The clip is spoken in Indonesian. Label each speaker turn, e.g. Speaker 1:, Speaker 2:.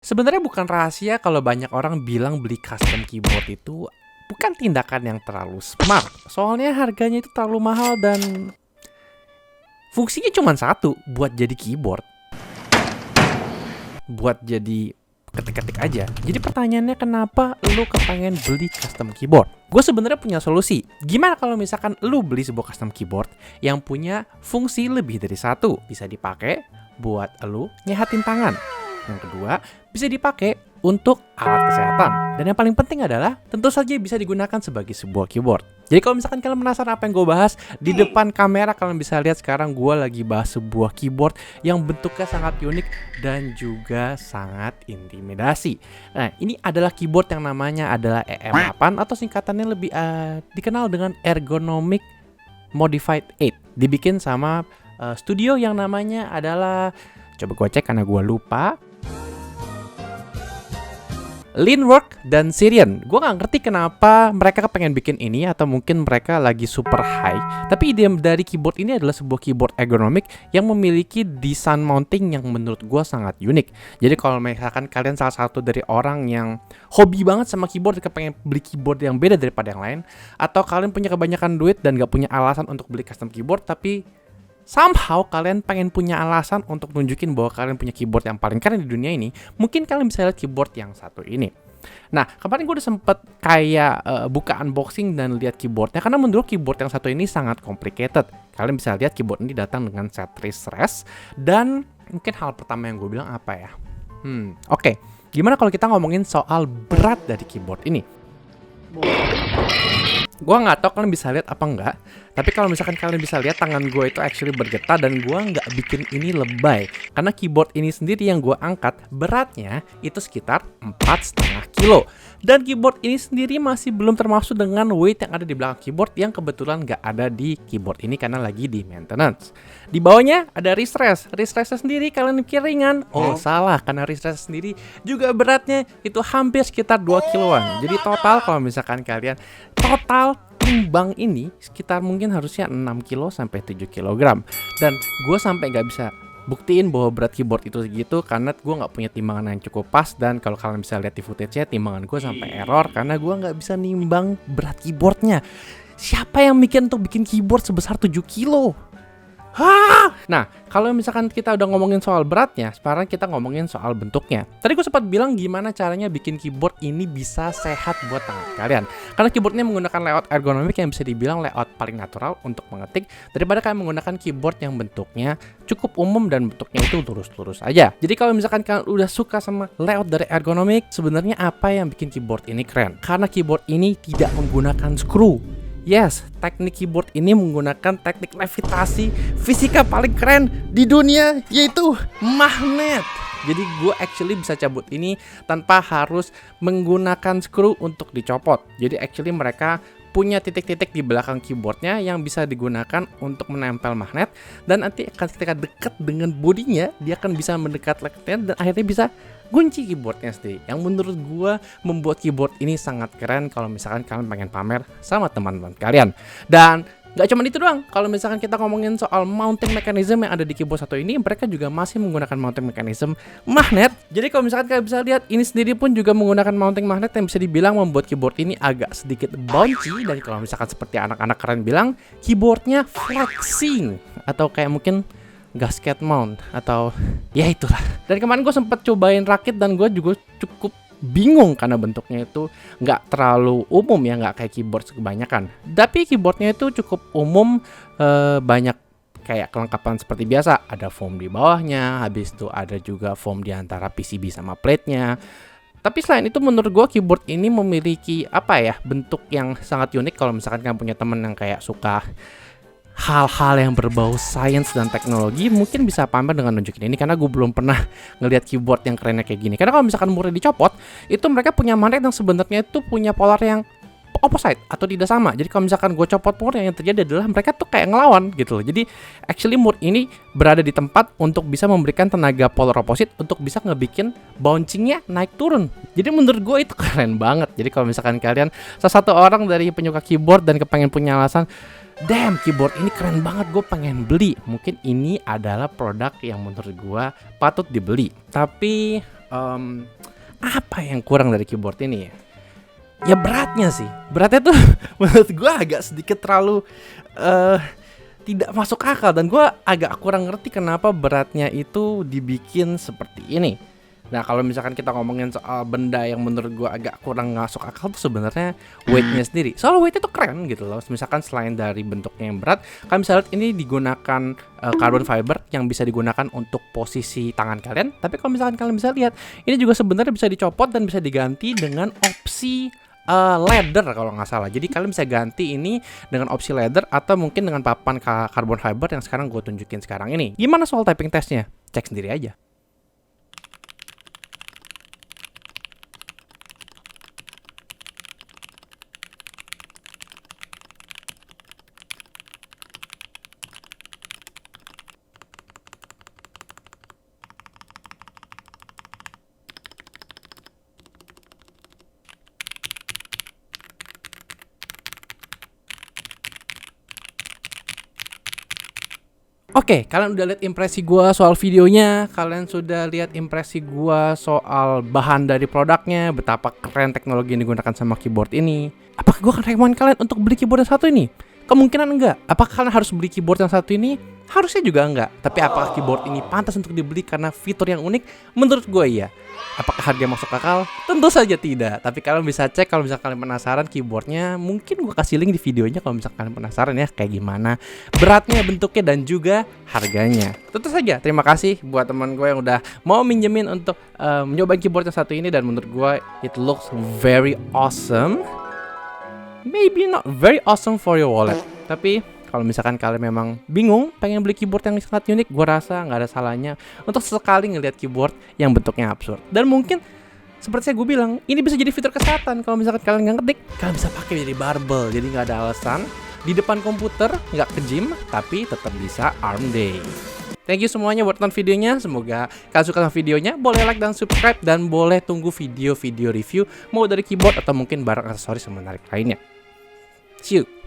Speaker 1: Sebenarnya bukan rahasia kalau banyak orang bilang beli custom keyboard itu bukan tindakan yang terlalu smart. Soalnya harganya itu terlalu mahal dan fungsinya cuma satu, buat jadi keyboard. Buat jadi ketik-ketik aja. Jadi pertanyaannya kenapa lu kepengen beli custom keyboard? Gue sebenarnya punya solusi. Gimana kalau misalkan lu beli sebuah custom keyboard yang punya fungsi lebih dari satu? Bisa dipakai buat lu nyehatin tangan. Yang kedua, bisa dipakai untuk alat kesehatan. Dan yang paling penting adalah tentu saja bisa digunakan sebagai sebuah keyboard. Jadi kalau misalkan kalian penasaran apa yang gue bahas, di depan kamera kalian bisa lihat sekarang gue lagi bahas sebuah keyboard yang bentuknya sangat unik dan juga sangat intimidasi. Nah, ini adalah keyboard yang namanya adalah EM8 atau singkatannya lebih dikenal dengan Ergonomic Modified 8. Dibikin sama studio yang namanya adalah, coba gue cek karena gue lupa, Linework dan Sirian. Gue gak ngerti kenapa mereka pengen bikin ini, atau mungkin mereka lagi super high. Tapi ide dari keyboard ini adalah sebuah keyboard ergonomik yang memiliki desain mounting yang menurut gue sangat unik. Jadi kalau misalkan kalian salah satu dari orang yang hobi banget sama keyboard, pengen beli keyboard yang beda daripada yang lain, atau kalian punya kebanyakan duit dan gak punya alasan untuk beli custom keyboard, tapi somehow kalian pengen punya alasan untuk nunjukin bahwa kalian punya keyboard yang paling keren di dunia ini, mungkin kalian bisa lihat keyboard yang satu ini. Nah, kemarin gue udah sempet kayak buka unboxing dan lihat keyboardnya, karena menurut keyboard yang satu ini sangat complicated. Kalian bisa lihat keyboard ini datang dengan set wrist rest, dan mungkin hal pertama yang gue bilang apa ya? Oke. Gimana kalau kita ngomongin soal berat dari keyboard ini? Gue nggak tahu kalian bisa lihat apa enggak, tapi kalau misalkan kalian bisa lihat, tangan gue itu actually bergetar dan gue nggak bikin ini lebay, karena keyboard ini sendiri yang gue angkat beratnya itu sekitar 4,5 kilo, dan keyboard ini sendiri masih belum termasuk dengan weight yang ada di belakang keyboard yang kebetulan nggak ada di keyboard ini karena lagi di maintenance. Di bawahnya ada wrist rest. Wrist restnya sendiri kalian mikir ringan, salah, karena wrist rest sendiri juga beratnya itu hampir sekitar 2 kiloan. Jadi total kalau misalkan kalian timbang ini sekitar mungkin harusnya 6 kilo sampai 7 kilogram. Dan gue sampai nggak bisa buktiin bahwa berat keyboard itu segitu karena gue nggak punya timbangan yang cukup pas. Dan kalau kalian bisa lihat di footage-nya, timbangan gue sampai error karena gue nggak bisa nimbang berat keyboardnya. Siapa yang mikir untuk bikin keyboard sebesar 7 kilo? Nah, kalau misalkan kita udah ngomongin soal beratnya, sekarang kita ngomongin soal bentuknya. Tadi gue sempat bilang gimana caranya bikin keyboard ini bisa sehat buat tangan kalian. Karena keyboard ini menggunakan layout ergonomik yang bisa dibilang layout paling natural untuk mengetik, daripada kalian menggunakan keyboard yang bentuknya cukup umum dan bentuknya itu lurus-lurus aja. Jadi kalau misalkan kalian udah suka sama layout dari ergonomik, sebenarnya apa yang bikin keyboard ini keren? Karena keyboard ini tidak menggunakan screw. Yes, teknik keyboard ini menggunakan teknik levitasi fisika paling keren di dunia, yaitu magnet. Jadi gue actually bisa cabut ini tanpa harus menggunakan screw untuk dicopot. Jadi actually mereka punya titik-titik di belakang keyboardnya yang bisa digunakan untuk menempel magnet, dan nanti ketika dekat dengan bodinya dia akan bisa mendekat dan akhirnya bisa kunci keyboardnya sendiri. Yang menurut gue membuat keyboard ini sangat keren kalau misalkan kalian pengen pamer sama teman-teman kalian. Dan gak cuma itu doang, kalau misalkan kita ngomongin soal mounting mechanism yang ada di keyboard satu ini, mereka juga masih menggunakan mounting mechanism magnet. Jadi kalau misalkan kalian bisa lihat, ini sendiri pun juga menggunakan mounting magnet yang bisa dibilang membuat keyboard ini agak sedikit bouncy. Dan kalau misalkan seperti anak-anak keren bilang, keyboardnya flexing, atau kayak mungkin gasket mount, atau ya itulah. Dan kemarin gue sempet cobain rakit dan gue juga cukup bingung karena bentuknya itu nggak terlalu umum ya, nggak kayak keyboard kebanyakan. Tapi keyboardnya itu cukup umum, banyak kayak kelengkapan seperti biasa. Ada foam di bawahnya, habis itu ada juga foam di antara PCB sama plate-nya. Tapi selain itu menurut gue keyboard ini memiliki apa ya, bentuk yang sangat unik. Kalau misalkan kalian punya temen yang kayak suka hal-hal yang berbau sains dan teknologi, mungkin bisa pamer dengan nunjukin ini, karena gue belum pernah ngelihat keyboard yang kerennya kayak gini. Karena kalau misalkan murni dicopot, itu mereka punya magnet yang sebenarnya itu punya polar yang opposite atau tidak sama. Jadi kalau misalkan gue copot mur, yang terjadi adalah mereka tuh kayak ngelawan gitu loh. Jadi actually mur ini berada di tempat untuk bisa memberikan tenaga polar opposite untuk bisa ngebikin bouncingnya naik turun. Jadi menurut gue itu keren banget. Jadi kalau misalkan kalian salah satu orang dari penyuka keyboard dan kepengen punya alasan, damn, keyboard ini keren banget, gue pengen beli, mungkin ini adalah produk yang menurut gue patut dibeli. Tapi apa yang kurang dari keyboard ini ya? Ya beratnya sih. Beratnya tuh menurut gue agak sedikit terlalu tidak masuk akal. Dan gue agak kurang ngerti kenapa beratnya itu dibikin seperti ini. Nah kalau misalkan kita ngomongin soal benda yang menurut gue agak kurang masuk akal tuh sebenarnya weightnya sendiri. Soal weightnya tuh keren gitu loh. Misalkan selain dari bentuknya yang berat, kalian bisa lihat ini digunakan carbon fiber yang bisa digunakan untuk posisi tangan kalian. Tapi kalau misalkan kalian bisa lihat, ini juga sebenarnya bisa dicopot dan bisa diganti dengan opsi leather kalau nggak salah. Jadi kalian bisa ganti ini dengan opsi leather atau mungkin dengan papan carbon fiber yang sekarang gue tunjukin sekarang ini. Gimana soal typing testnya? Cek sendiri aja. Oke, kalian udah lihat impresi gua soal videonya, kalian sudah lihat impresi gua soal bahan dari produknya, betapa keren teknologi yang digunakan sama keyboard ini. Apakah gua akan rekomend kalian untuk beli keyboard yang satu ini? Kemungkinan enggak. Apakah kalian harus beli keyboard yang satu ini? Harusnya juga enggak. Tapi apakah keyboard ini pantas untuk dibeli karena fitur yang unik? Menurut gue iya. Apakah harga masuk akal? Tentu saja tidak. Tapi kalian bisa cek kalau misalkan kalian penasaran keyboardnya. Mungkin gue kasih link di videonya kalau misalkan kalian penasaran ya kayak gimana beratnya, bentuknya, dan juga harganya. Tentu saja terima kasih buat teman gue yang udah mau minjemin untuk mencoba keyboard yang satu ini. Dan menurut gue it looks very awesome. Maybe not very awesome for your wallet. Tapi kalau misalkan kalian memang bingung pengen beli keyboard yang sangat unik, gue rasa nggak ada salahnya untuk sesekali ngelihat keyboard yang bentuknya absurd. Dan mungkin seperti gue bilang, ini bisa jadi fitur kesehatan. Kalau misalkan kalian nggak ngetik, kalian bisa pakai jadi barbel. Jadi nggak ada alasan di depan komputer nggak ke gym, tapi tetap bisa arm day. Thank you semuanya buat nonton videonya. Semoga kalian suka sama videonya. Boleh like dan subscribe, dan boleh tunggu video-video review mau dari keyboard atau mungkin barang aksesoris menarik lainnya. See you.